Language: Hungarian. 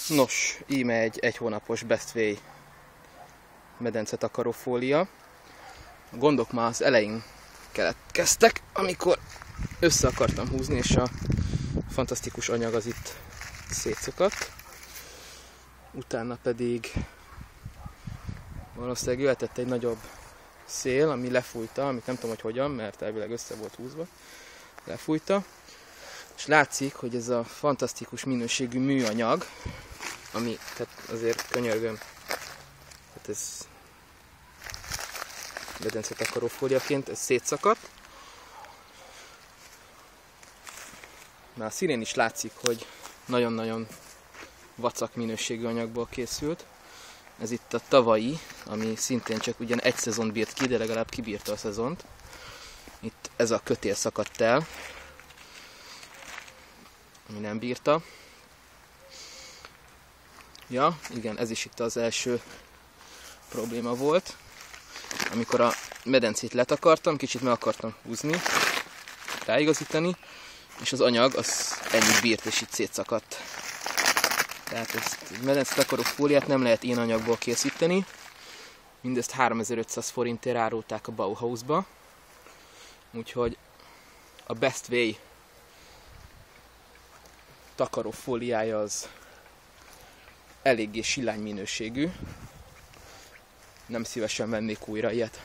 Nos, íme egy hónapos Best Way medence takarófólia. A gondok már az elején keletkeztek, amikor össze akartam húzni, és a fantasztikus anyag az itt szétszakadt. Utána pedig valószínűleg jöhetett egy nagyobb szél, ami lefújta, amit nem tudom, hogy hogyan, mert elvileg össze volt húzva. Lefújta. És látszik, hogy ez a fantasztikus minőségű műanyag, ami, tehát azért könyörgöm, hát ez medence takarófóliaként, ez szétszakadt. Már a színén is látszik, hogy nagyon-nagyon vacak minőségű anyagból készült. Ez itt a tavalyi, ami szintén csak ugyan egy szezont bírt ki, de legalább kibírta a szezont. Itt ez a kötél szakadt el, ami nem bírta. Ja, igen, ez is itt az első probléma volt. Amikor a medencét letakartam, kicsit meg akartam húzni, ráigazítani, és az anyag az ennyit bírt, és itt szétszakadt. Tehát ezt medence takarófóliát nem lehet ilyen anyagból készíteni. Mindezt 3500 forintért árulták a Bauhausba. Úgyhogy a Best Way takarófóliája az eléggé silány minőségű. Nem szívesen vennék újra ilyet.